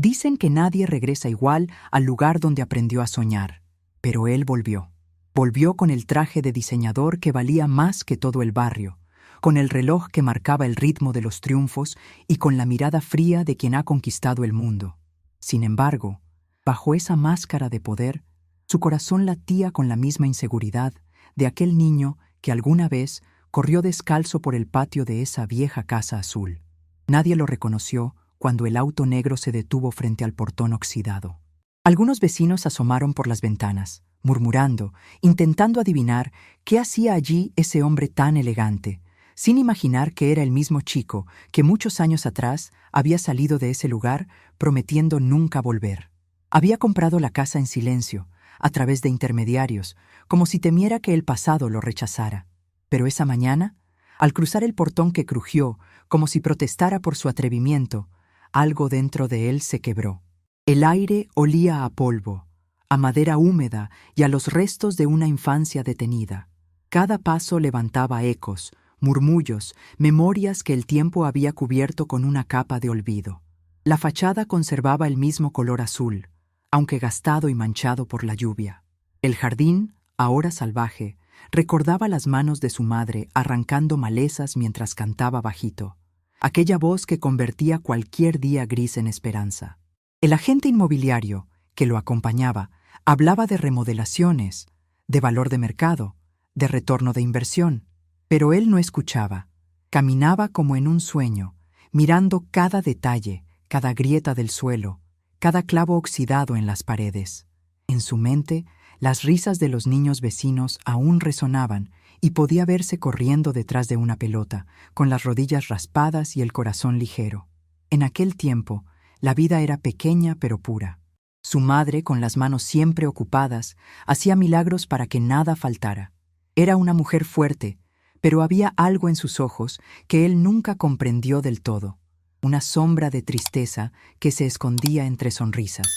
Dicen que nadie regresa igual al lugar donde aprendió a soñar, pero él volvió. Volvió con el traje de diseñador que valía más que todo el barrio, con el reloj que marcaba el ritmo de los triunfos y con la mirada fría de quien ha conquistado el mundo. Sin embargo, bajo esa máscara de poder, su corazón latía con la misma inseguridad de aquel niño que alguna vez corrió descalzo por el patio de esa vieja casa azul. Nadie lo reconoció cuando el auto negro se detuvo frente al portón oxidado. Algunos vecinos asomaron por las ventanas, murmurando, intentando adivinar qué hacía allí ese hombre tan elegante, sin imaginar que era el mismo chico que muchos años atrás había salido de ese lugar prometiendo nunca volver. Había comprado la casa en silencio, a través de intermediarios, como si temiera que el pasado lo rechazara. Pero esa mañana, al cruzar el portón que crujió, como si protestara por su atrevimiento, algo dentro de él se quebró. El aire olía a polvo, a madera húmeda y a los restos de una infancia detenida. Cada paso levantaba ecos, murmullos, memorias que el tiempo había cubierto con una capa de olvido. La fachada conservaba el mismo color azul, aunque gastado y manchado por la lluvia. El jardín, ahora salvaje, recordaba las manos de su madre arrancando malezas mientras cantaba bajito, aquella voz que convertía cualquier día gris en esperanza. El agente inmobiliario, que lo acompañaba, hablaba de remodelaciones, de valor de mercado, de retorno de inversión, pero él no escuchaba. Caminaba como en un sueño, mirando cada detalle, cada grieta del suelo, cada clavo oxidado en las paredes. En su mente, las risas de los niños vecinos aún resonaban y podía verse corriendo detrás de una pelota, con las rodillas raspadas y el corazón ligero. En aquel tiempo, la vida era pequeña pero pura. Su madre, con las manos siempre ocupadas, hacía milagros para que nada faltara. Era una mujer fuerte, pero había algo en sus ojos que él nunca comprendió del todo, una sombra de tristeza que se escondía entre sonrisas.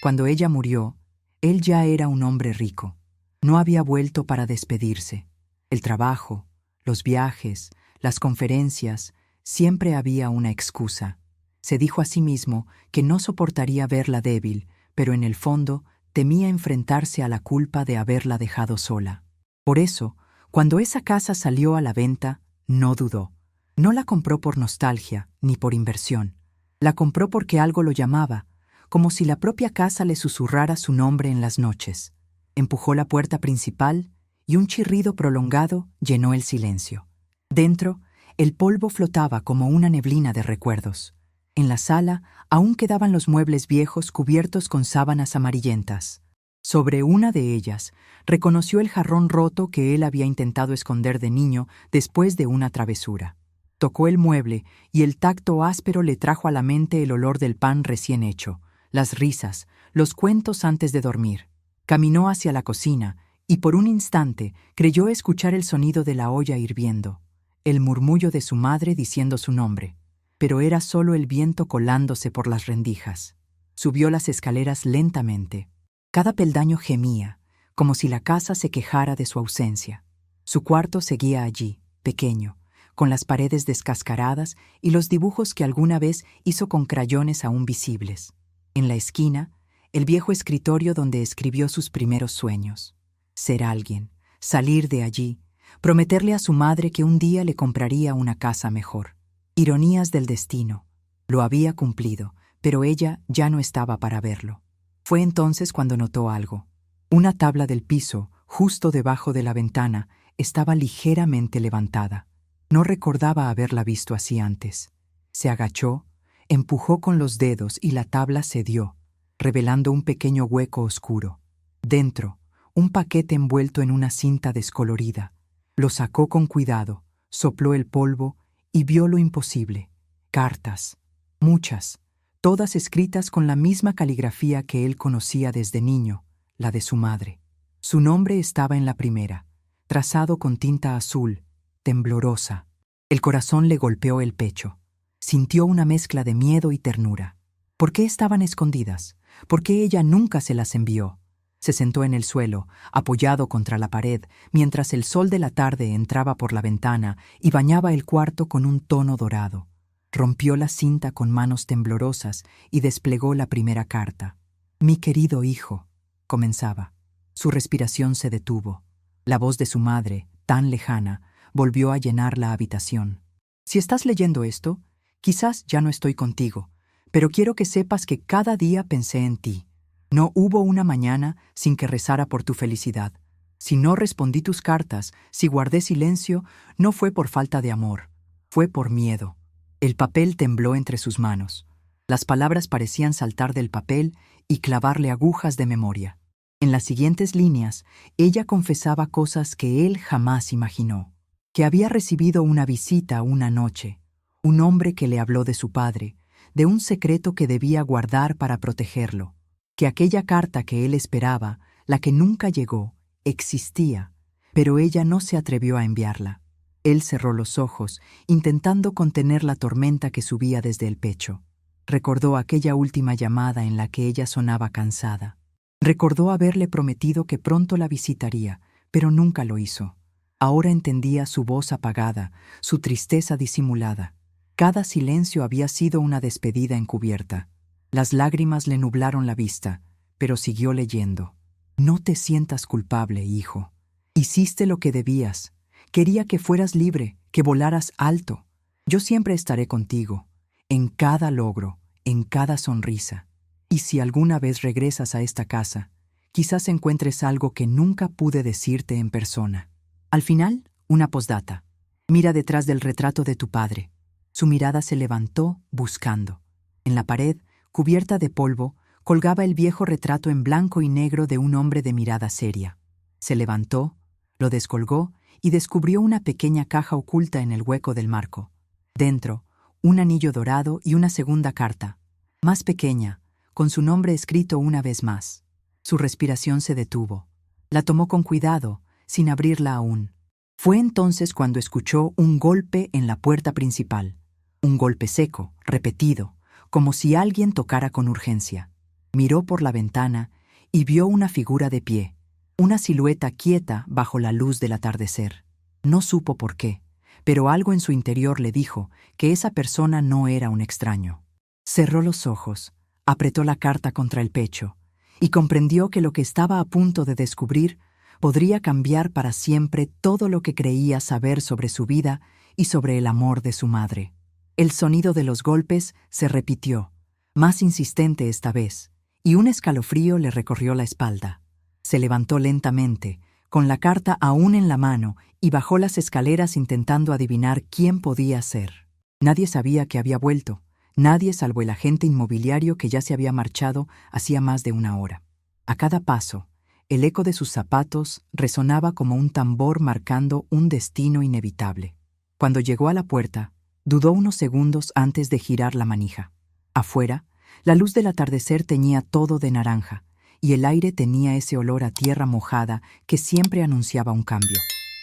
Cuando ella murió, él ya era un hombre rico. No había vuelto para despedirse. El trabajo, los viajes, las conferencias, siempre había una excusa. Se dijo a sí mismo que no soportaría verla débil, pero en el fondo temía enfrentarse a la culpa de haberla dejado sola. Por eso, cuando esa casa salió a la venta, no dudó. No la compró por nostalgia ni por inversión. La compró porque algo lo llamaba, como si la propia casa le susurrara su nombre en las noches. Empujó la puerta principal y un chirrido prolongado llenó el silencio. Dentro, el polvo flotaba como una neblina de recuerdos. En la sala aún quedaban los muebles viejos cubiertos con sábanas amarillentas. Sobre una de ellas, reconoció el jarrón roto que él había intentado esconder de niño después de una travesura. Tocó el mueble y el tacto áspero le trajo a la mente el olor del pan recién hecho, las risas, los cuentos antes de dormir. Caminó hacia la cocina y por un instante creyó escuchar el sonido de la olla hirviendo, el murmullo de su madre diciendo su nombre, pero era solo el viento colándose por las rendijas. Subió las escaleras lentamente. Cada peldaño gemía, como si la casa se quejara de su ausencia. Su cuarto seguía allí, pequeño, con las paredes descascaradas y los dibujos que alguna vez hizo con crayones aún visibles. En la esquina, el viejo escritorio donde escribió sus primeros sueños. Ser alguien, salir de allí, prometerle a su madre que un día le compraría una casa mejor. Ironías del destino. Lo había cumplido, pero ella ya no estaba para verlo. Fue entonces cuando notó algo. Una tabla del piso, justo debajo de la ventana, estaba ligeramente levantada. No recordaba haberla visto así antes. Se agachó, empujó con los dedos y la tabla cedió, revelando un pequeño hueco oscuro. Dentro, un paquete envuelto en una cinta descolorida. Lo sacó con cuidado, sopló el polvo y vio lo imposible. Cartas. Muchas. Todas escritas con la misma caligrafía que él conocía desde niño, la de su madre. Su nombre estaba en la primera, trazado con tinta azul, temblorosa. El corazón le golpeó el pecho. Sintió una mezcla de miedo y ternura. ¿Por qué estaban escondidas? ¿Por qué ella nunca se las envió? Se sentó en el suelo, apoyado contra la pared, mientras el sol de la tarde entraba por la ventana y bañaba el cuarto con un tono dorado. Rompió la cinta con manos temblorosas y desplegó la primera carta. «Mi querido hijo», comenzaba. Su respiración se detuvo. La voz de su madre, tan lejana, volvió a llenar la habitación. «Si estás leyendo esto, quizás ya no estoy contigo, pero quiero que sepas que cada día pensé en ti. No hubo una mañana sin que rezara por tu felicidad. Si no respondí tus cartas, si guardé silencio, no fue por falta de amor, fue por miedo». El papel tembló entre sus manos. Las palabras parecían saltar del papel y clavarle agujas de memoria. En las siguientes líneas, ella confesaba cosas que él jamás imaginó. Que había recibido una visita una noche, un hombre que le habló de su padre, de un secreto que debía guardar para protegerlo. Que aquella carta que él esperaba, la que nunca llegó, existía, pero ella no se atrevió a enviarla. Él cerró los ojos, intentando contener la tormenta que subía desde el pecho. Recordó aquella última llamada en la que ella sonaba cansada. Recordó haberle prometido que pronto la visitaría, pero nunca lo hizo. Ahora entendía su voz apagada, su tristeza disimulada. Cada silencio había sido una despedida encubierta. Las lágrimas le nublaron la vista, pero siguió leyendo. «No te sientas culpable, hijo. Hiciste lo que debías. Quería que fueras libre, que volaras alto. Yo siempre estaré contigo, en cada logro, en cada sonrisa. Y si alguna vez regresas a esta casa, quizás encuentres algo que nunca pude decirte en persona». Al final, una postdata. «Mira detrás del retrato de tu padre». Su mirada se levantó, buscando. En la pared, cubierta de polvo, colgaba el viejo retrato en blanco y negro de un hombre de mirada seria. Se levantó, lo descolgó y descubrió una pequeña caja oculta en el hueco del marco. Dentro, un anillo dorado y una segunda carta, más pequeña, con su nombre escrito una vez más. Su respiración se detuvo. La tomó con cuidado, sin abrirla aún. Fue entonces cuando escuchó un golpe en la puerta principal. Un golpe seco, repetido, como si alguien tocara con urgencia. Miró por la ventana y vio una figura de pie, una silueta quieta bajo la luz del atardecer. No supo por qué, pero algo en su interior le dijo que esa persona no era un extraño. Cerró los ojos, apretó la carta contra el pecho y comprendió que lo que estaba a punto de descubrir podría cambiar para siempre todo lo que creía saber sobre su vida y sobre el amor de su madre. El sonido de los golpes se repitió, más insistente esta vez, y un escalofrío le recorrió la espalda. Se levantó lentamente, con la carta aún en la mano, y bajó las escaleras intentando adivinar quién podía ser. Nadie sabía que había vuelto, nadie salvo el agente inmobiliario que ya se había marchado hacía más de una hora. A cada paso, el eco de sus zapatos resonaba como un tambor marcando un destino inevitable. Cuando llegó a la puerta, dudó unos segundos antes de girar la manija. Afuera, la luz del atardecer teñía todo de naranja, y el aire tenía ese olor a tierra mojada que siempre anunciaba un cambio.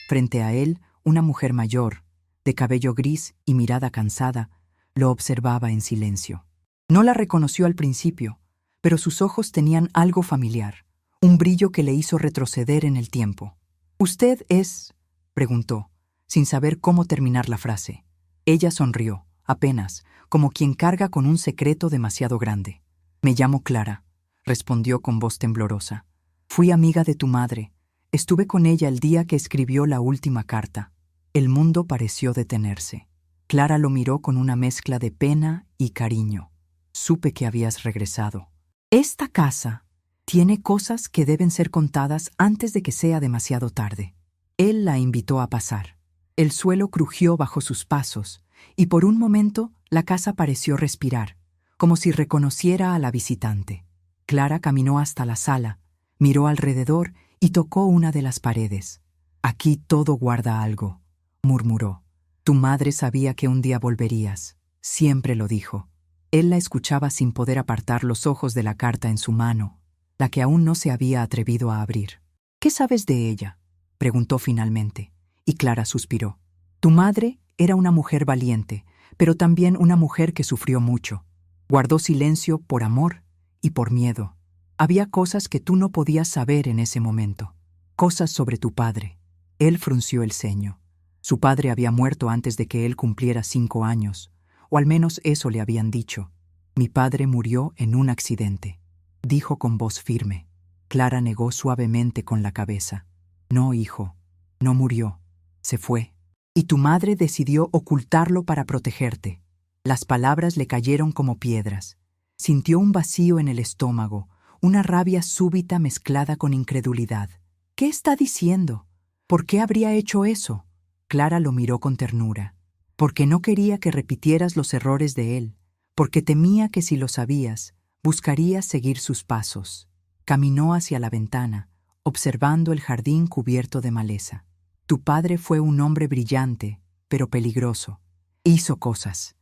Frente a él, una mujer mayor, de cabello gris y mirada cansada, lo observaba en silencio. No la reconoció al principio, pero sus ojos tenían algo familiar, un brillo que le hizo retroceder en el tiempo. «¿Usted es?», preguntó, sin saber cómo terminar la frase. Ella sonrió, apenas, como quien carga con un secreto demasiado grande. «Me llamo Clara», respondió con voz temblorosa. «Fui amiga de tu madre. Estuve con ella el día que escribió la última carta». El mundo pareció detenerse. Clara lo miró con una mezcla de pena y cariño. «Supe que habías regresado. Esta casa tiene cosas que deben ser contadas antes de que sea demasiado tarde». Él la invitó a pasar. El suelo crujió bajo sus pasos, y por un momento la casa pareció respirar, como si reconociera a la visitante. Clara caminó hasta la sala, miró alrededor y tocó una de las paredes. «Aquí todo guarda algo», murmuró. «Tu madre sabía que un día volverías. Siempre lo dijo». Él la escuchaba sin poder apartar los ojos de la carta en su mano, la que aún no se había atrevido a abrir. «¿Qué sabes de ella?», preguntó finalmente, y Clara suspiró. «Tu madre era una mujer valiente, pero también una mujer que sufrió mucho. Guardó silencio por amor y por miedo. Había cosas que tú no podías saber en ese momento. Cosas sobre tu padre». Él frunció el ceño. Su padre había muerto antes de que él cumpliera 5 años. o al menos eso le habían dicho. Mi padre murió en un accidente, dijo con voz firme. Clara negó suavemente con la cabeza. No, hijo, no murió, se fue. Y tu madre decidió ocultarlo para protegerte. Las palabras le cayeron como piedras. Sintió un vacío en el estómago, una rabia súbita mezclada con incredulidad. ¿Qué está diciendo? ¿Por qué habría hecho eso? Clara lo miró con ternura. Porque no quería que repitieras los errores de él, porque temía que si lo sabías, buscarías seguir sus pasos. Caminó hacia la ventana, observando el jardín cubierto de maleza. Tu padre fue un hombre brillante, pero peligroso. Hizo cosas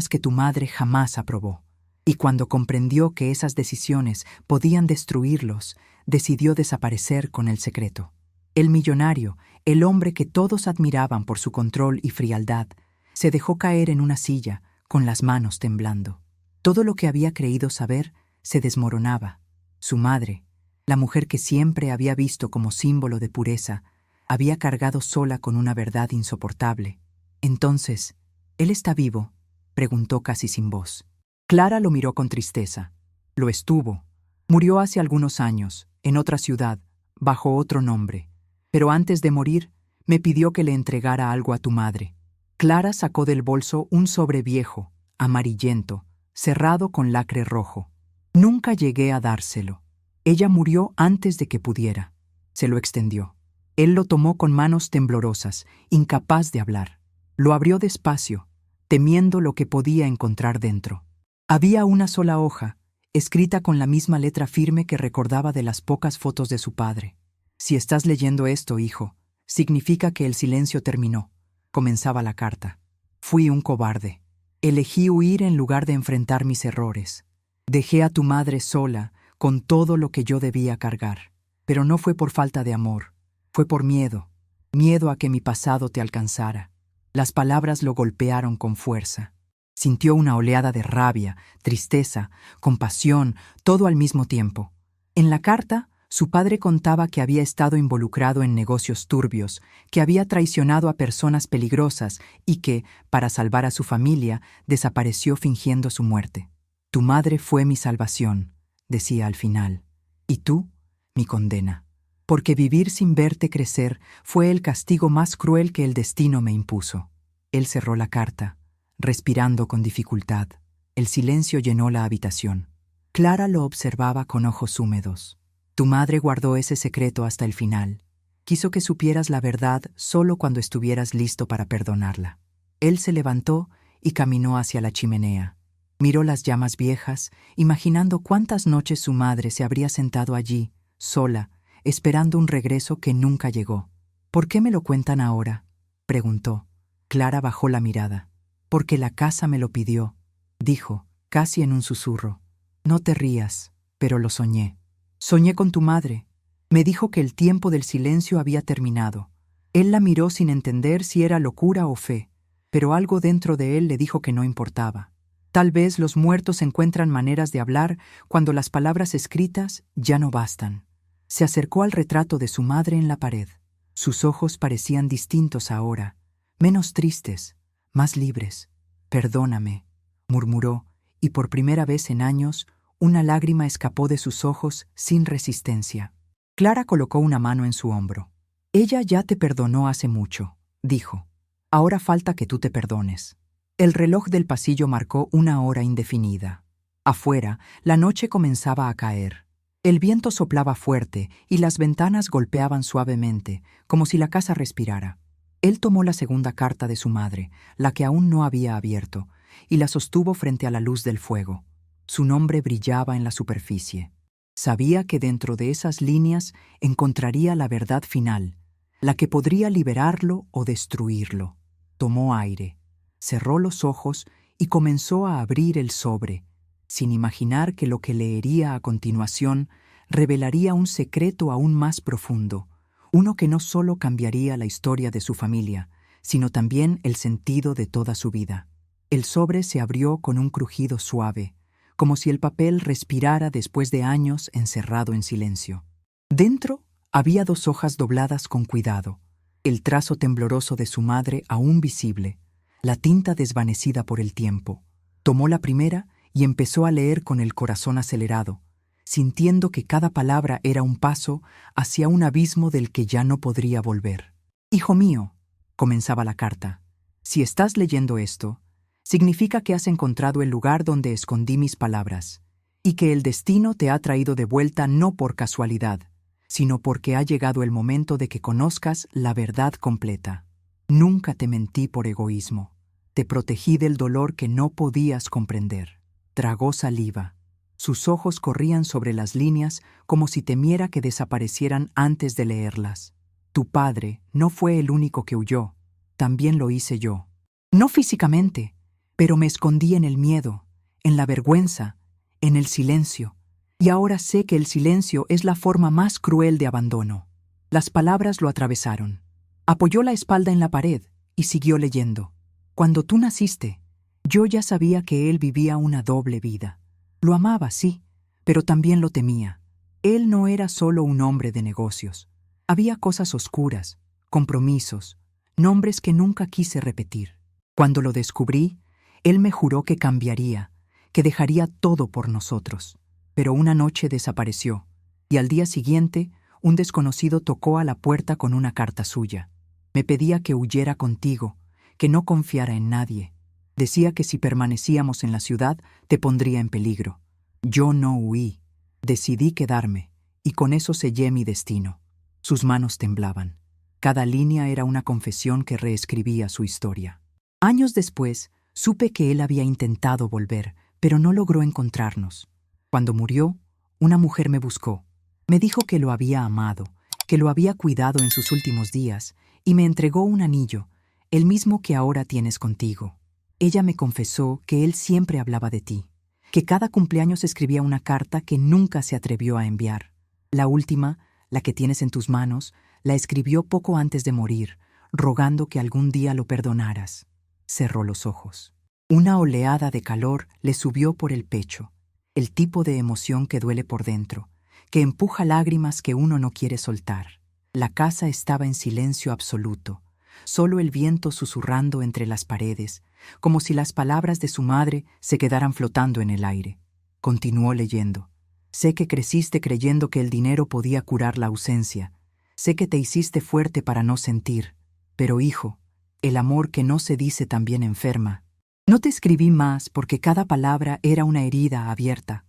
que tu madre jamás aprobó. Y cuando comprendió que esas decisiones podían destruirlos, decidió desaparecer con el secreto. El millonario, el hombre que todos admiraban por su control y frialdad, se dejó caer en una silla, con las manos temblando. Todo lo que había creído saber se desmoronaba. Su madre, la mujer que siempre había visto como símbolo de pureza, había cargado sola con una verdad insoportable. Entonces, ¿él está vivo?, preguntó casi sin voz. Clara lo miró con tristeza. Lo estuvo. Murió hace algunos años, en otra ciudad, bajo otro nombre. Pero antes de morir, me pidió que le entregara algo a tu madre. Clara sacó del bolso un sobre viejo, amarillento, cerrado con lacre rojo. Nunca llegué a dárselo. Ella murió antes de que pudiera. Se lo extendió. Él lo tomó con manos temblorosas, incapaz de hablar. Lo abrió despacio, temiendo lo que podía encontrar dentro. Había una sola hoja, escrita con la misma letra firme que recordaba de las pocas fotos de su padre. Si estás leyendo esto, hijo, significa que el silencio terminó. Comenzaba la carta. Fui un cobarde. Elegí huir en lugar de enfrentar mis errores. Dejé a tu madre sola, con todo lo que yo debía cargar. Pero no fue por falta de amor, fue por miedo. Miedo a que mi pasado te alcanzara. Las palabras lo golpearon con fuerza. Sintió una oleada de rabia, tristeza, compasión, todo al mismo tiempo. En la carta, su padre contaba que había estado involucrado en negocios turbios, que había traicionado a personas peligrosas y que, para salvar a su familia, desapareció fingiendo su muerte. Tu madre fue mi salvación, decía al final, y tú, mi condena. Porque vivir sin verte crecer fue el castigo más cruel que el destino me impuso. Él cerró la carta, respirando con dificultad. El silencio llenó la habitación. Clara lo observaba con ojos húmedos. Tu madre guardó ese secreto hasta el final. Quiso que supieras la verdad solo cuando estuvieras listo para perdonarla. Él se levantó y caminó hacia la chimenea. Miró las llamas viejas, imaginando cuántas noches su madre se habría sentado allí, sola, esperando un regreso que nunca llegó. ¿Por qué me lo cuentan ahora?, preguntó. Clara bajó la mirada. Porque la casa me lo pidió, dijo, casi en un susurro. No te rías, pero lo soñé. Soñé con tu madre. Me dijo que el tiempo del silencio había terminado. Él la miró sin entender si era locura o fe, pero algo dentro de él le dijo que no importaba. Tal vez los muertos encuentran maneras de hablar cuando las palabras escritas ya no bastan. Se acercó al retrato de su madre en la pared. Sus ojos parecían distintos ahora, menos tristes, más libres. Perdóname, murmuró, y por primera vez en años, una lágrima escapó de sus ojos sin resistencia. Clara colocó una mano en su hombro. Ella ya te perdonó hace mucho, dijo. Ahora falta que tú te perdones. El reloj del pasillo marcó una hora indefinida. Afuera, la noche comenzaba a caer. El viento soplaba fuerte y las ventanas golpeaban suavemente, como si la casa respirara. Él tomó la segunda carta de su madre, la que aún no había abierto, y la sostuvo frente a la luz del fuego. Su nombre brillaba en la superficie. Sabía que dentro de esas líneas encontraría la verdad final, la que podría liberarlo o destruirlo. Tomó aire, cerró los ojos y comenzó a abrir el sobre, sin imaginar que lo que leería a continuación revelaría un secreto aún más profundo, uno que no solo cambiaría la historia de su familia, sino también el sentido de toda su vida. El sobre se abrió con un crujido suave, como si el papel respirara después de años encerrado en silencio. Dentro había 2 hojas dobladas con cuidado, el trazo tembloroso de su madre aún visible, la tinta desvanecida por el tiempo. Tomó la primera y empezó a leer con el corazón acelerado, sintiendo que cada palabra era un paso hacia un abismo del que ya no podría volver. «Hijo mío», comenzaba la carta, «si estás leyendo esto, significa que has encontrado el lugar donde escondí mis palabras, y que el destino te ha traído de vuelta no por casualidad, sino porque ha llegado el momento de que conozcas la verdad completa. Nunca te mentí por egoísmo. Te protegí del dolor que no podías comprender». Tragó saliva. Sus ojos corrían sobre las líneas como si temiera que desaparecieran antes de leerlas. «Tu padre no fue el único que huyó. También lo hice yo. No físicamente, pero me escondí en el miedo, en la vergüenza, en el silencio. Y ahora sé que el silencio es la forma más cruel de abandono». Las palabras lo atravesaron. Apoyó la espalda en la pared y siguió leyendo. «Cuando tú naciste, yo ya sabía que él vivía una doble vida. Lo amaba, sí, pero también lo temía. Él no era solo un hombre de negocios. Había cosas oscuras, compromisos, nombres que nunca quise repetir. Cuando lo descubrí, él me juró que cambiaría, que dejaría todo por nosotros. Pero una noche desapareció, y al día siguiente, un desconocido tocó a la puerta con una carta suya. Me pedía que huyera contigo, que no confiara en nadie. Decía que si permanecíamos en la ciudad, te pondría en peligro. Yo no huí. Decidí quedarme, y con eso sellé mi destino». Sus manos temblaban. Cada línea era una confesión que reescribía su historia. Años después, supe que él había intentado volver, pero no logró encontrarnos. Cuando murió, una mujer me buscó. Me dijo que lo había amado, que lo había cuidado en sus últimos días, y me entregó un anillo, el mismo que ahora tienes contigo. Ella me confesó que él siempre hablaba de ti, que cada cumpleaños escribía una carta que nunca se atrevió a enviar. La última, la que tienes en tus manos, la escribió poco antes de morir, rogando que algún día lo perdonaras. Cerró los ojos. Una oleada de calor le subió por el pecho, el tipo de emoción que duele por dentro, que empuja lágrimas que uno no quiere soltar. La casa estaba en silencio absoluto, solo el viento susurrando entre las paredes, como si las palabras de su madre se quedaran flotando en el aire. Continuó leyendo. «Sé que creciste creyendo que el dinero podía curar la ausencia. Sé que te hiciste fuerte para no sentir. Pero, hijo, el amor que no se dice también enferma. No te escribí más porque cada palabra era una herida abierta.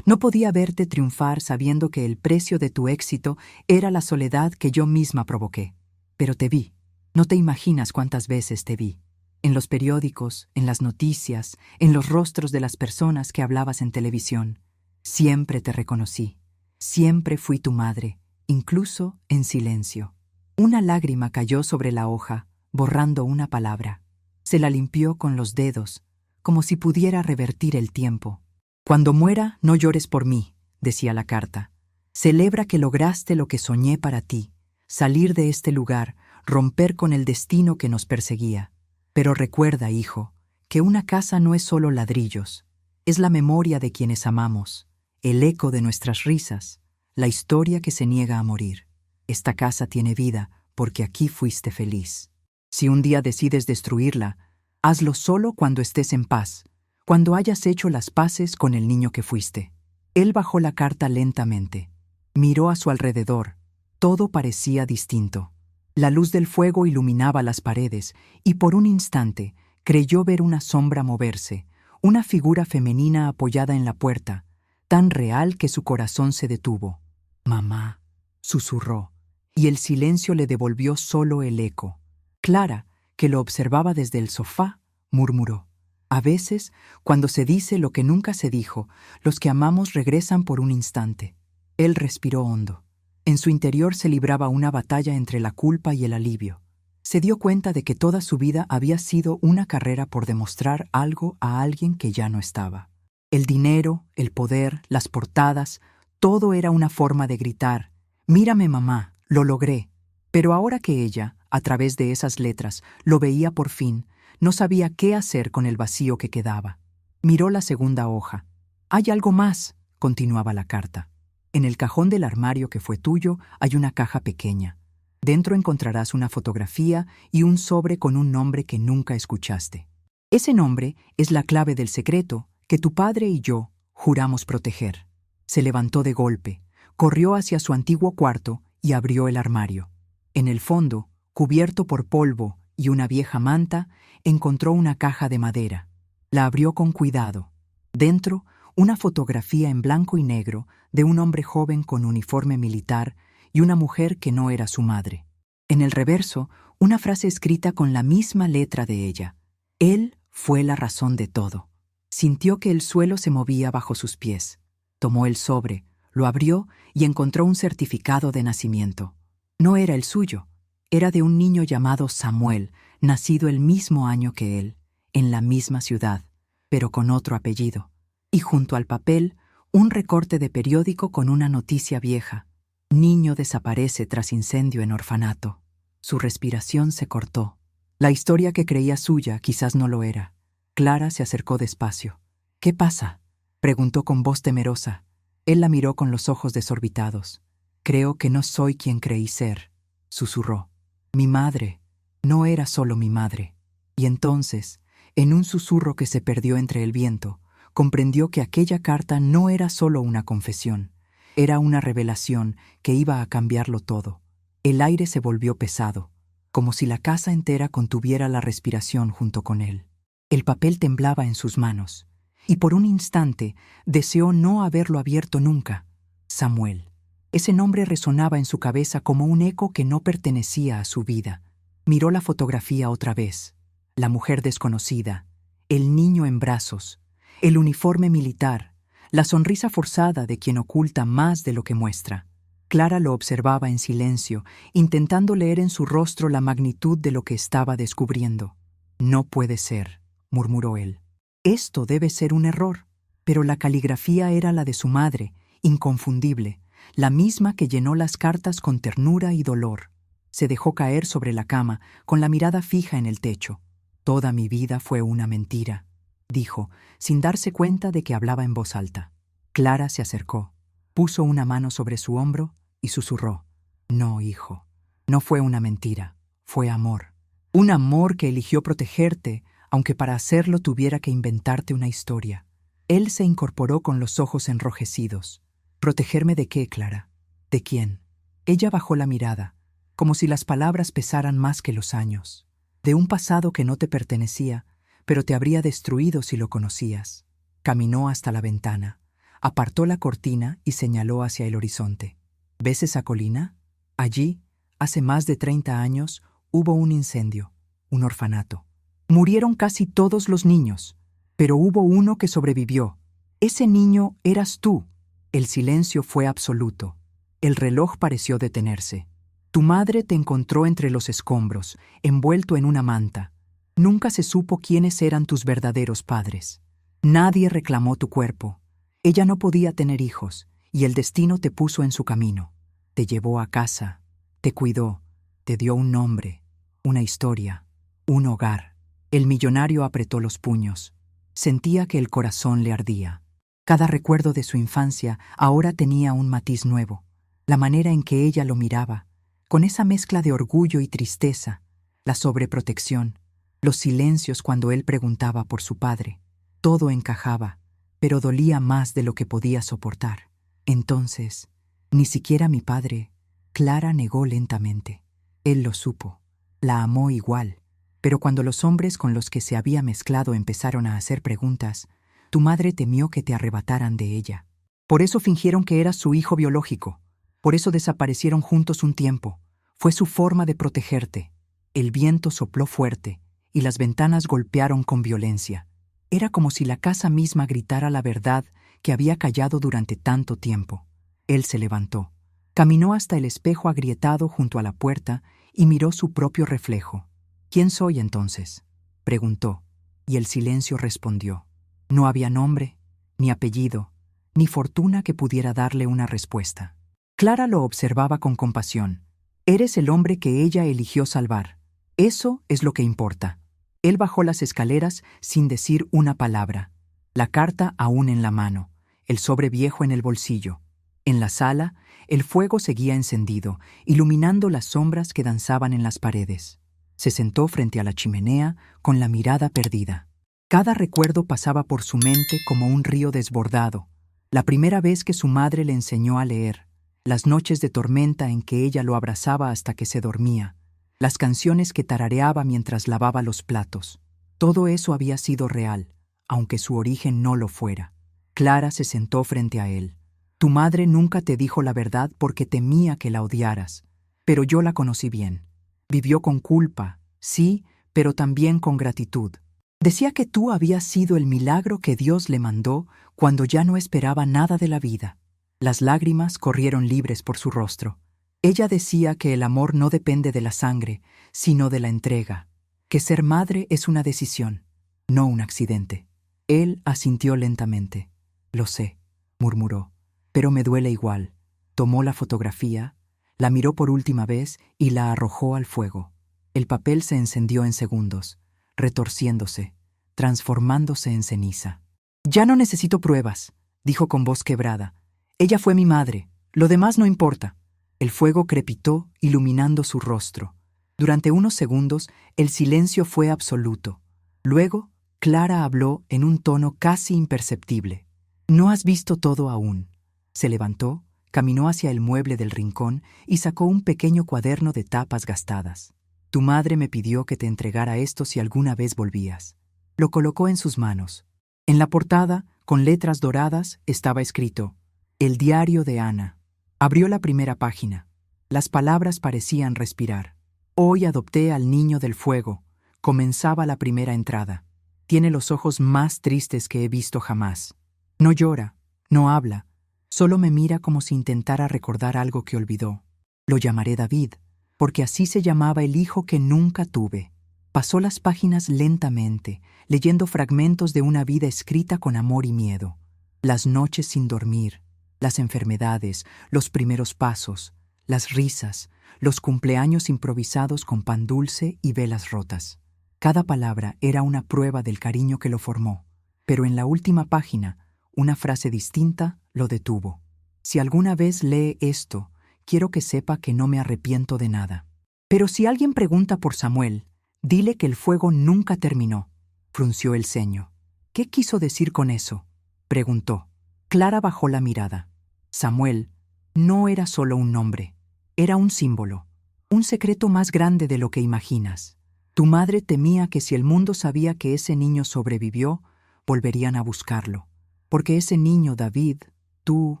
No podía verte triunfar sabiendo que el precio de tu éxito era la soledad que yo misma provoqué. Pero te vi. No te imaginas cuántas veces te vi. En los periódicos, en las noticias, en los rostros de las personas que hablabas en televisión. Siempre te reconocí. Siempre fui tu madre, incluso en silencio». Una lágrima cayó sobre la hoja, borrando una palabra. Se la limpió con los dedos, como si pudiera revertir el tiempo. «Cuando muera, no llores por mí», decía la carta. «Celebra que lograste lo que soñé para ti, salir de este lugar, romper con el destino que nos perseguía. Pero recuerda, hijo, que una casa no es solo ladrillos, es la memoria de quienes amamos, el eco de nuestras risas, la historia que se niega a morir. Esta casa tiene vida porque aquí fuiste feliz. Si un día decides destruirla, hazlo solo cuando estés en paz, cuando hayas hecho las paces con el niño que fuiste». Él bajó la carta lentamente. Miró a su alrededor. Todo parecía distinto. La luz del fuego iluminaba las paredes y por un instante creyó ver una sombra moverse, una figura femenina apoyada en la puerta, tan real que su corazón se detuvo. «Mamá», susurró, y el silencio le devolvió solo el eco. Clara, que lo observaba desde el sofá, murmuró: «A veces, cuando se dice lo que nunca se dijo, los que amamos regresan por un instante». Él respiró hondo. En su interior se libraba una batalla entre la culpa y el alivio. Se dio cuenta de que toda su vida había sido una carrera por demostrar algo a alguien que ya no estaba. El dinero, el poder, las portadas, todo era una forma de gritar: «Mírame, mamá, lo logré». Pero ahora que ella, a través de esas letras, lo veía por fin, no sabía qué hacer con el vacío que quedaba. Miró la segunda hoja. «Hay algo más», continuaba la carta. «En el cajón del armario que fue tuyo hay una caja pequeña. Dentro encontrarás una fotografía y un sobre con un nombre que nunca escuchaste. Ese nombre es la clave del secreto que tu padre y yo juramos proteger. Se levantó de golpe, corrió hacia su antiguo cuarto y abrió el armario. En el fondo, cubierto por polvo y una vieja manta, encontró una caja de madera. La abrió con cuidado. Dentro, una fotografía en blanco y negro de un hombre joven con uniforme militar y una mujer que no era su madre. En el reverso, una frase escrita con la misma letra de ella. Él fue la razón de todo. Sintió que el suelo se movía bajo sus pies. Tomó el sobre, lo abrió y encontró un certificado de nacimiento. No era el suyo, era de un niño llamado Samuel, nacido el mismo año que él, en la misma ciudad, pero con otro apellido. Y junto al papel, un recorte de periódico con una noticia vieja. Niño desaparece tras incendio en orfanato. Su respiración se cortó. La historia que creía suya quizás no lo era. Clara se acercó despacio. «¿Qué pasa?», preguntó con voz temerosa. Él la miró con los ojos desorbitados. «Creo que no soy quien creí ser», susurró. «Mi madre no era solo mi madre». Y entonces, en un susurro que se perdió entre el viento, comprendió que aquella carta no era solo una confesión. Era una revelación que iba a cambiarlo todo. El aire se volvió pesado, como si la casa entera contuviera la respiración junto con él. El papel temblaba en sus manos, y por un instante deseó no haberlo abierto nunca. Samuel. Ese nombre resonaba en su cabeza como un eco que no pertenecía a su vida. Miró la fotografía otra vez. La mujer desconocida, el niño en brazos, el uniforme militar, la sonrisa forzada de quien oculta más de lo que muestra. Clara lo observaba en silencio, intentando leer en su rostro la magnitud de lo que estaba descubriendo. «No puede ser», murmuró él. «Esto debe ser un error». Pero la caligrafía era la de su madre, inconfundible, la misma que llenó las cartas con ternura y dolor. Se dejó caer sobre la cama, con la mirada fija en el techo. «Toda mi vida fue una mentira», dijo, sin darse cuenta de que hablaba en voz alta. Clara se acercó, puso una mano sobre su hombro y susurró. «No, hijo, no fue una mentira, fue amor. Un amor que eligió protegerte, aunque para hacerlo tuviera que inventarte una historia». Él se incorporó con los ojos enrojecidos. «¿Protegerme de qué, Clara? ¿De quién?». Ella bajó la mirada, como si las palabras pesaran más que los años. «De un pasado que no te pertenecía, pero te habría destruido si lo conocías». Caminó hasta la ventana, apartó la cortina y señaló hacia el horizonte. «¿Ves esa colina? Allí, hace más de 30 años, hubo un incendio, un orfanato. Murieron casi todos los niños, pero hubo uno que sobrevivió. Ese niño eras tú». El silencio fue absoluto. El reloj pareció detenerse. «Tu madre te encontró entre los escombros, envuelto en una manta. Nunca se supo quiénes eran tus verdaderos padres. Nadie reclamó tu cuerpo. Ella no podía tener hijos, y el destino te puso en su camino. Te llevó a casa, te cuidó, te dio un nombre, una historia, un hogar». El millonario apretó los puños. Sentía que el corazón le ardía. Cada recuerdo de su infancia ahora tenía un matiz nuevo. La manera en que ella lo miraba, con esa mezcla de orgullo y tristeza, la sobreprotección, los silencios cuando él preguntaba por su padre. Todo encajaba, pero dolía más de lo que podía soportar. «Entonces, ni siquiera mi padre», Clara negó lentamente. Él lo supo, la amó igual, pero cuando los hombres con los que se había mezclado empezaron a hacer preguntas, tu madre temió que te arrebataran de ella. Por eso fingieron que eras su hijo biológico. Por eso desaparecieron juntos un tiempo. Fue su forma de protegerte. El viento sopló fuerte y las ventanas golpearon con violencia. Era como si la casa misma gritara la verdad que había callado durante tanto tiempo. Él se levantó. Caminó hasta el espejo agrietado junto a la puerta y miró su propio reflejo. «¿Quién soy entonces?», preguntó, y el silencio respondió. No había nombre, ni apellido, ni fortuna que pudiera darle una respuesta. Clara lo observaba con compasión. «Eres el hombre que ella eligió salvar. Eso es lo que importa». Él bajó las escaleras sin decir una palabra, la carta aún en la mano, el sobre viejo en el bolsillo. En la sala, el fuego seguía encendido, iluminando las sombras que danzaban en las paredes. Se sentó frente a la chimenea con la mirada perdida. Cada recuerdo pasaba por su mente como un río desbordado. La primera vez que su madre le enseñó a leer, las noches de tormenta en que ella lo abrazaba hasta que se dormía, las canciones que tarareaba mientras lavaba los platos. Todo eso había sido real, aunque su origen no lo fuera. Clara se sentó frente a él. Tu madre nunca te dijo la verdad porque temía que la odiaras, pero yo la conocí bien. Vivió con culpa, sí, pero también con gratitud. Decía que tú habías sido el milagro que Dios le mandó cuando ya no esperaba nada de la vida. Las lágrimas corrieron libres por su rostro. Ella decía que el amor no depende de la sangre, sino de la entrega, que ser madre es una decisión, no un accidente. Él asintió lentamente. Lo sé, murmuró, pero me duele igual. Tomó la fotografía, la miró por última vez y la arrojó al fuego. El papel se encendió en segundos, retorciéndose, transformándose en ceniza. Ya no necesito pruebas, dijo con voz quebrada. Ella fue mi madre, lo demás no importa. El fuego crepitó, iluminando su rostro. Durante unos segundos, el silencio fue absoluto. Luego, Clara habló en un tono casi imperceptible. No has visto todo aún. Se levantó, caminó hacia el mueble del rincón y sacó un pequeño cuaderno de tapas gastadas. Tu madre me pidió que te entregara esto si alguna vez volvías. Lo colocó en sus manos. En la portada, con letras doradas, estaba escrito: El diario de Ana. Abrió la primera página. Las palabras parecían respirar. Hoy adopté al niño del fuego. Comenzaba la primera entrada. Tiene los ojos más tristes que he visto jamás. No llora, no habla, solo me mira como si intentara recordar algo que olvidó. Lo llamaré David, porque así se llamaba el hijo que nunca tuve. Pasó las páginas lentamente, leyendo fragmentos de una vida escrita con amor y miedo. Las noches sin dormir, las enfermedades, los primeros pasos, las risas, los cumpleaños improvisados con pan dulce y velas rotas. Cada palabra era una prueba del cariño que lo formó, pero en la última página, una frase distinta lo detuvo. Si alguna vez lee esto, quiero que sepa que no me arrepiento de nada. Pero si alguien pregunta por Samuel, dile que el fuego nunca terminó. Frunció el ceño. ¿Qué quiso decir con eso?, preguntó. Clara bajó la mirada. Samuel no era solo un nombre, era un símbolo, un secreto más grande de lo que imaginas. Tu madre temía que si el mundo sabía que ese niño sobrevivió, volverían a buscarlo. Porque ese niño, David, tú,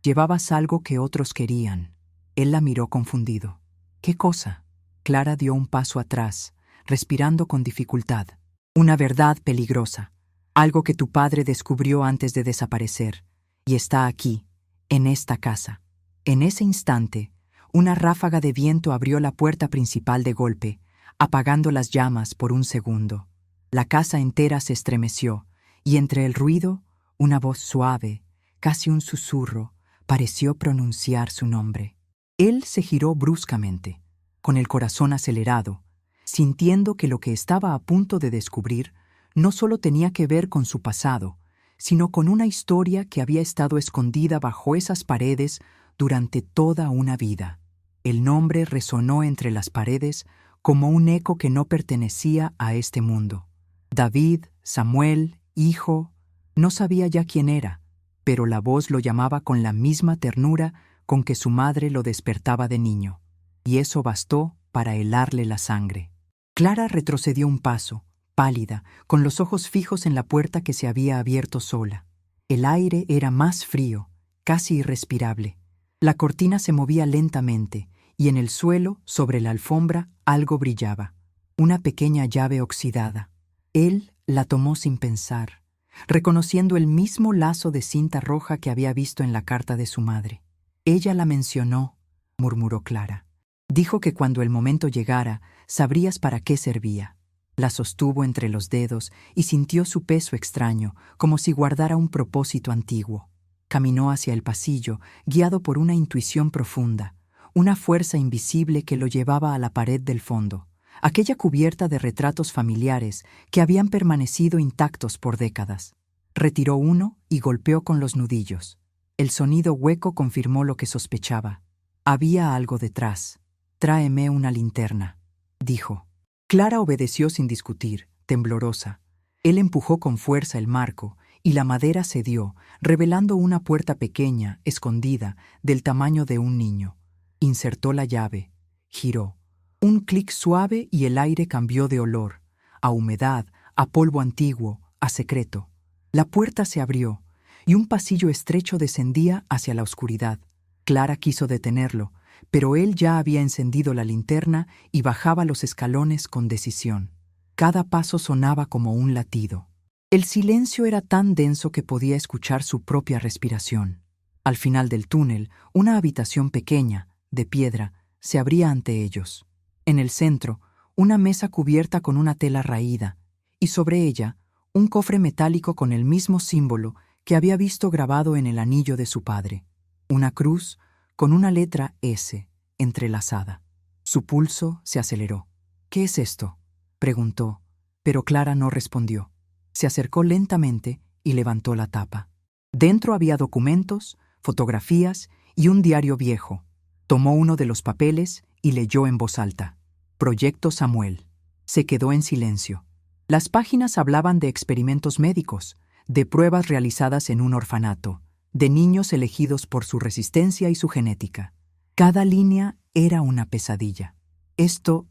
llevabas algo que otros querían. Él la miró confundido. ¿Qué cosa? Clara dio un paso atrás, respirando con dificultad. Una verdad peligrosa, algo que tu padre descubrió antes de desaparecer, y está aquí, en esta casa. En ese instante, una ráfaga de viento abrió la puerta principal de golpe, apagando las llamas por un segundo. La casa entera se estremeció, y entre el ruido, una voz suave, casi un susurro, pareció pronunciar su nombre. Él se giró bruscamente, con el corazón acelerado, sintiendo que lo que estaba a punto de descubrir no solo tenía que ver con su pasado, sino con una historia que había estado escondida bajo esas paredes durante toda una vida. El nombre resonó entre las paredes como un eco que no pertenecía a este mundo. David, Samuel, hijo, no sabía ya quién era, pero la voz lo llamaba con la misma ternura con que su madre lo despertaba de niño, y eso bastó para helarle la sangre. Clara retrocedió un paso, pálida, con los ojos fijos en la puerta que se había abierto sola. El aire era más frío, casi irrespirable. La cortina se movía lentamente, y en el suelo, sobre la alfombra, algo brillaba. Una pequeña llave oxidada. Él la tomó sin pensar, reconociendo el mismo lazo de cinta roja que había visto en la carta de su madre. Ella la mencionó, murmuró Clara. Dijo que cuando el momento llegara, sabrías para qué servía. La sostuvo entre los dedos y sintió su peso extraño, como si guardara un propósito antiguo. Caminó hacia el pasillo, guiado por una intuición profunda, una fuerza invisible que lo llevaba a la pared del fondo, aquella cubierta de retratos familiares que habían permanecido intactos por décadas. Retiró uno y golpeó con los nudillos. El sonido hueco confirmó lo que sospechaba. Había algo detrás. «Tráeme una linterna», dijo. Clara obedeció sin discutir, temblorosa. Él empujó con fuerza el marco, y la madera cedió, revelando una puerta pequeña, escondida, del tamaño de un niño. Insertó la llave. Giró. Un clic suave y el aire cambió de olor, a humedad, a polvo antiguo, a secreto. La puerta se abrió, y un pasillo estrecho descendía hacia la oscuridad. Clara quiso detenerlo, pero él ya había encendido la linterna y bajaba los escalones con decisión. Cada paso sonaba como un latido. El silencio era tan denso que podía escuchar su propia respiración. Al final del túnel, una habitación pequeña, de piedra, se abría ante ellos. En el centro, una mesa cubierta con una tela raída, y sobre ella, un cofre metálico con el mismo símbolo que había visto grabado en el anillo de su padre. Una cruz con una letra S entrelazada. Su pulso se aceleró. «¿Qué es esto?», preguntó, pero Clara no respondió. Se acercó lentamente y levantó la tapa. Dentro había documentos, fotografías y un diario viejo. Tomó uno de los papeles y leyó en voz alta. «Proyecto Samuel». Se quedó en silencio. Las páginas hablaban de experimentos médicos, de pruebas realizadas en un orfanato, de niños elegidos por su resistencia y su genética. Cada línea era una pesadilla. Esto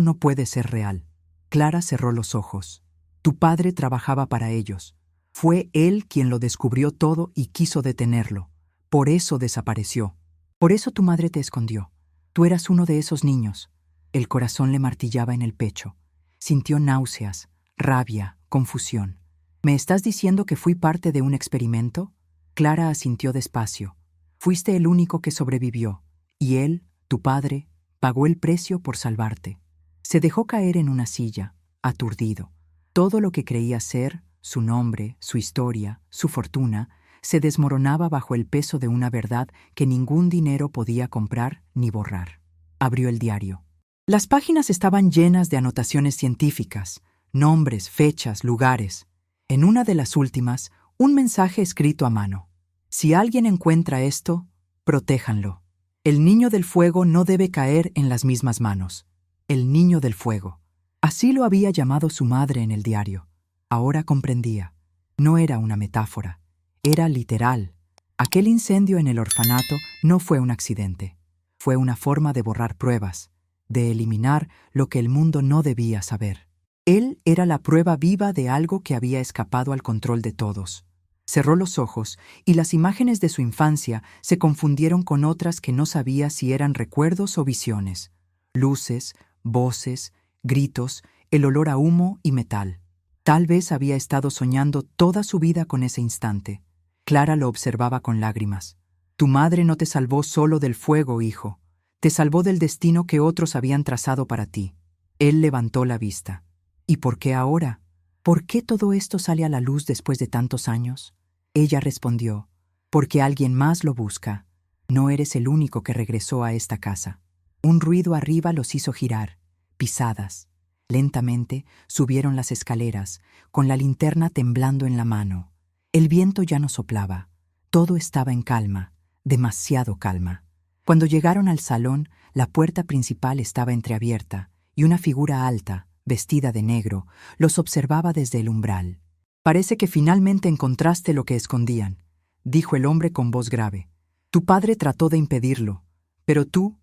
no puede ser real». Clara cerró los ojos. «Tu padre trabajaba para ellos. Fue él quien lo descubrió todo y quiso detenerlo. Por eso desapareció. Por eso tu madre te escondió. Tú eras uno de esos niños». El corazón le martillaba en el pecho. Sintió náuseas, rabia, confusión. «¿Me estás diciendo que fui parte de un experimento?». Clara asintió despacio. «Fuiste el único que sobrevivió, y él, tu padre, pagó el precio por salvarte». Se dejó caer en una silla, aturdido. Todo lo que creía ser, su nombre, su historia, su fortuna, se desmoronaba bajo el peso de una verdad que ningún dinero podía comprar ni borrar. Abrió el diario. Las páginas estaban llenas de anotaciones científicas, nombres, fechas, lugares. En una de las últimas, un mensaje escrito a mano. «Si alguien encuentra esto, protéjanlo. El niño del fuego no debe caer en las mismas manos». El niño del fuego. Así lo había llamado su madre en el diario. Ahora comprendía. No era una metáfora. Era literal. Aquel incendio en el orfanato no fue un accidente. Fue una forma de borrar pruebas, de eliminar lo que el mundo no debía saber. Él era la prueba viva de algo que había escapado al control de todos. Cerró los ojos y las imágenes de su infancia se confundieron con otras que no sabía si eran recuerdos o visiones. Luces, voces, gritos, el olor a humo y metal. Tal vez había estado soñando toda su vida con ese instante. Clara lo observaba con lágrimas. «Tu madre no te salvó solo del fuego, hijo. Te salvó del destino que otros habían trazado para ti». Él levantó la vista. «¿Y por qué ahora? ¿Por qué todo esto sale a la luz después de tantos años?». Ella respondió: «Porque alguien más lo busca. No eres el único que regresó a esta casa». Un ruido arriba los hizo girar. Pisadas. Lentamente subieron las escaleras, con la linterna temblando en la mano. El viento ya no soplaba. Todo estaba en calma, demasiado calma. Cuando llegaron al salón, la puerta principal estaba entreabierta, y una figura alta, vestida de negro, los observaba desde el umbral. «Parece que finalmente encontraste lo que escondían», dijo el hombre con voz grave. «Tu padre trató de impedirlo, pero tú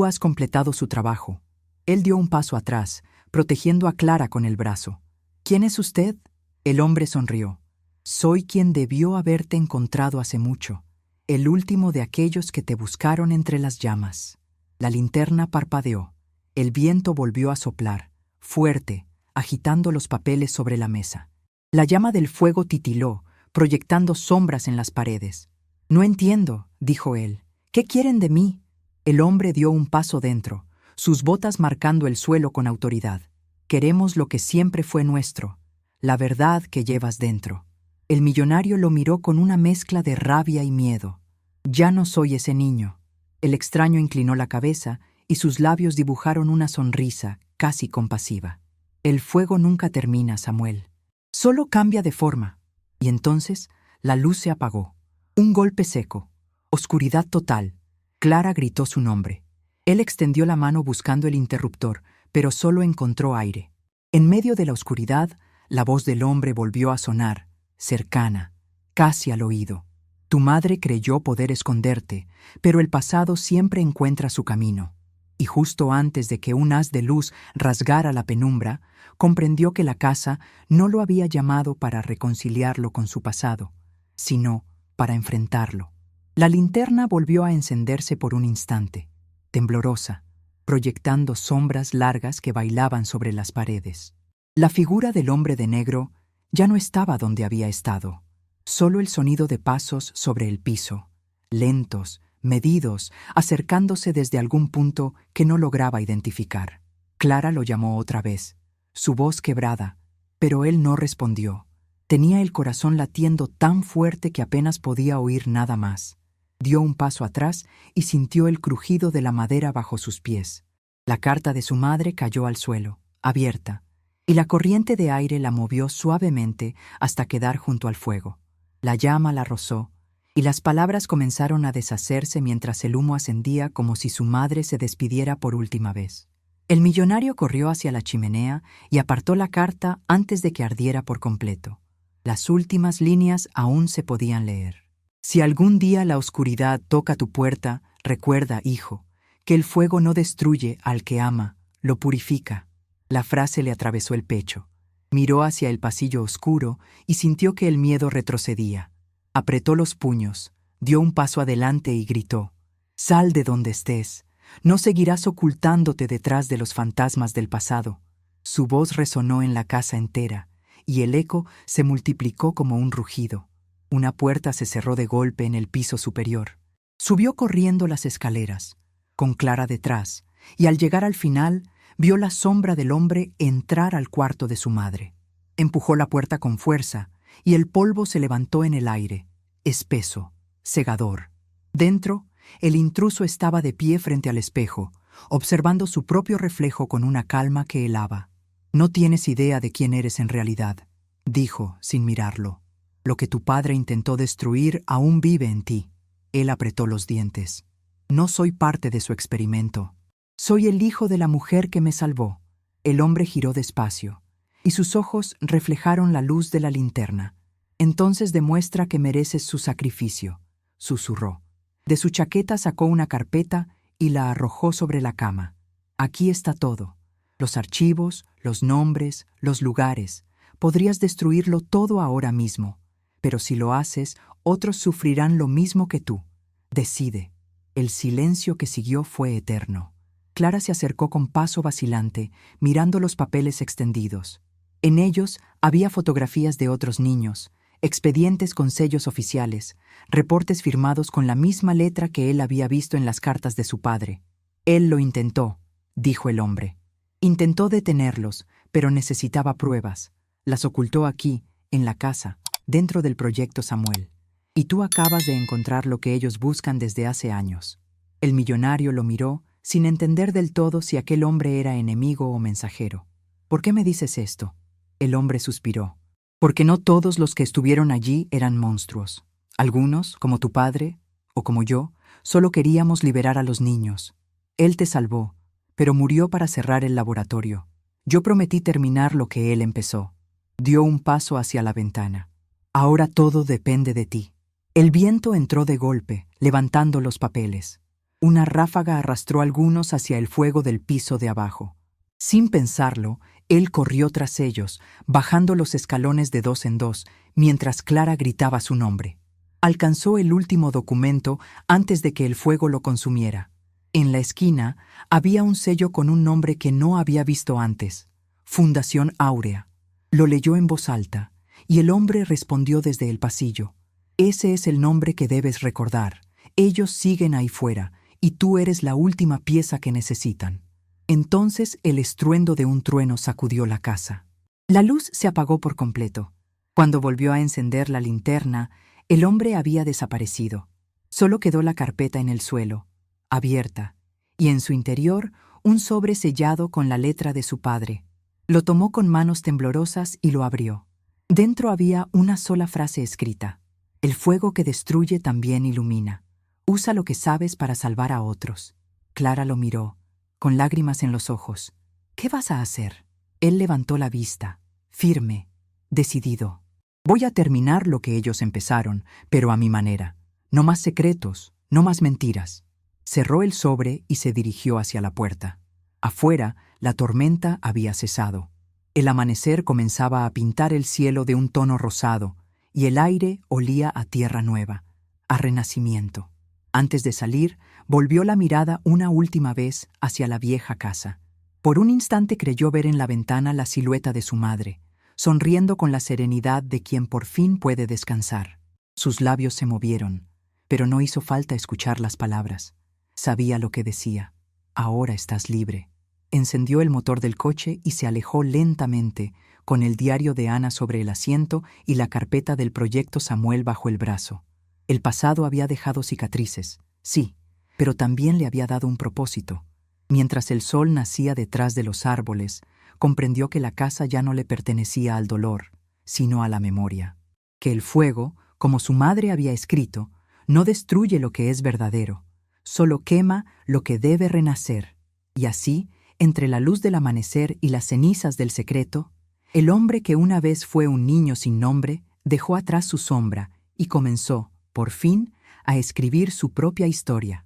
has completado su trabajo». Él dio un paso atrás, protegiendo a Clara con el brazo. «¿Quién es usted?». El hombre sonrió. «Soy quien debió haberte encontrado hace mucho, el último de aquellos que te buscaron entre las llamas». La linterna parpadeó. El viento volvió a soplar, fuerte, agitando los papeles sobre la mesa. La llama del fuego titiló, proyectando sombras en las paredes. «No entiendo», dijo él. «¿Qué quieren de mí?». El hombre dio un paso dentro, sus botas marcando el suelo con autoridad. «Queremos lo que siempre fue nuestro, la verdad que llevas dentro». El millonario lo miró con una mezcla de rabia y miedo. «Ya no soy ese niño». El extraño inclinó la cabeza y sus labios dibujaron una sonrisa casi compasiva. «El fuego nunca termina, Samuel. Solo cambia de forma». Y entonces la luz se apagó. Un golpe seco. Oscuridad total. Clara gritó su nombre. Él extendió la mano buscando el interruptor, pero solo encontró aire. En medio de la oscuridad, la voz del hombre volvió a sonar, cercana, casi al oído. Tu madre creyó poder esconderte, pero el pasado siempre encuentra su camino. Y justo antes de que un haz de luz rasgara la penumbra, comprendió que la casa no lo había llamado para reconciliarlo con su pasado, sino para enfrentarlo. La linterna volvió a encenderse por un instante, temblorosa, proyectando sombras largas que bailaban sobre las paredes. La figura del hombre de negro ya no estaba donde había estado. Solo el sonido de pasos sobre el piso, lentos, medidos, acercándose desde algún punto que no lograba identificar. Clara lo llamó otra vez, su voz quebrada, pero él no respondió. Tenía el corazón latiendo tan fuerte que apenas podía oír nada más. Dio un paso atrás y sintió el crujido de la madera bajo sus pies. La carta de su madre cayó al suelo, abierta, y la corriente de aire la movió suavemente hasta quedar junto al fuego. La llama la rozó, y las palabras comenzaron a deshacerse mientras el humo ascendía como si su madre se despidiera por última vez. El millonario corrió hacia la chimenea y apartó la carta antes de que ardiera por completo. Las últimas líneas aún se podían leer. Si algún día la oscuridad toca tu puerta, recuerda, hijo, que el fuego no destruye al que ama, lo purifica. La frase le atravesó el pecho. Miró hacia el pasillo oscuro y sintió que el miedo retrocedía. Apretó los puños, dio un paso adelante y gritó: «Sal de donde estés. No seguirás ocultándote detrás de los fantasmas del pasado». Su voz resonó en la casa entera, y el eco se multiplicó como un rugido. Una puerta se cerró de golpe en el piso superior. Subió corriendo las escaleras, con Clara detrás, y al llegar al final, vio la sombra del hombre entrar al cuarto de su madre. Empujó la puerta con fuerza, y el polvo se levantó en el aire, espeso, cegador. Dentro, el intruso estaba de pie frente al espejo, observando su propio reflejo con una calma que helaba. «No tienes idea de quién eres en realidad», dijo, sin mirarlo. «Lo que tu padre intentó destruir aún vive en ti». Él apretó los dientes. «No soy parte de su experimento. Soy el hijo de la mujer que me salvó». El hombre giró despacio, y sus ojos reflejaron la luz de la linterna. «Entonces demuestra que mereces su sacrificio», susurró. De su chaqueta sacó una carpeta y la arrojó sobre la cama. «Aquí está todo. Los archivos, los nombres, los lugares. Podrías destruirlo todo ahora mismo. Pero si lo haces, otros sufrirán lo mismo que tú. Decide». El silencio que siguió fue eterno. Clara se acercó con paso vacilante, mirando los papeles extendidos. En ellos había fotografías de otros niños, expedientes con sellos oficiales, reportes firmados con la misma letra que él había visto en las cartas de su padre. «Él lo intentó», dijo el hombre. «Intentó detenerlos, pero necesitaba pruebas. Las ocultó aquí, en la casa, dentro del proyecto Samuel. Y tú acabas de encontrar lo que ellos buscan desde hace años». El millonario lo miró, sin entender del todo si aquel hombre era enemigo o mensajero. «¿Por qué me dices esto?». El hombre suspiró. «Porque no todos los que estuvieron allí eran monstruos. Algunos, como tu padre, o como yo, solo queríamos liberar a los niños. Él te salvó, pero murió para cerrar el laboratorio. Yo prometí terminar lo que él empezó». Dio un paso hacia la ventana. «Ahora todo depende de ti». El viento entró de golpe, levantando los papeles. Una ráfaga arrastró algunos hacia el fuego del piso de abajo. Sin pensarlo, él corrió tras ellos, bajando los escalones de dos en dos, mientras Clara gritaba su nombre. Alcanzó el último documento antes de que el fuego lo consumiera. En la esquina había un sello con un nombre que no había visto antes: Fundación Áurea. Lo leyó en voz alta, y el hombre respondió desde el pasillo: «Ese es el nombre que debes recordar. Ellos siguen ahí fuera, y tú eres la última pieza que necesitan». Entonces el estruendo de un trueno sacudió la casa. La luz se apagó por completo. Cuando volvió a encender la linterna, el hombre había desaparecido. Solo quedó la carpeta en el suelo, abierta, y en su interior un sobre sellado con la letra de su padre. Lo tomó con manos temblorosas y lo abrió. Dentro había una sola frase escrita: El fuego que destruye también ilumina. Usa lo que sabes para salvar a otros. Clara lo miró, con lágrimas en los ojos. ¿Qué vas a hacer? Él levantó la vista, firme, decidido. Voy a terminar lo que ellos empezaron, pero a mi manera. No más secretos, no más mentiras. Cerró el sobre y se dirigió hacia la puerta. Afuera, la tormenta había cesado. El amanecer comenzaba a pintar el cielo de un tono rosado, y el aire olía a tierra nueva, a renacimiento. Antes de salir, volvió la mirada una última vez hacia la vieja casa. Por un instante creyó ver en la ventana la silueta de su madre, sonriendo con la serenidad de quien por fin puede descansar. Sus labios se movieron, pero no hizo falta escuchar las palabras. Sabía lo que decía. Ahora estás libre. Encendió el motor del coche y se alejó lentamente, con el diario de Ana sobre el asiento y la carpeta del proyecto Samuel bajo el brazo. El pasado había dejado cicatrices, sí, pero también le había dado un propósito. Mientras el sol nacía detrás de los árboles, comprendió que la casa ya no le pertenecía al dolor, sino a la memoria. Que el fuego, como su madre había escrito, no destruye lo que es verdadero, solo quema lo que debe renacer. Y así, entre la luz del amanecer y las cenizas del secreto, el hombre que una vez fue un niño sin nombre dejó atrás su sombra y comenzó, por fin, a escribir su propia historia.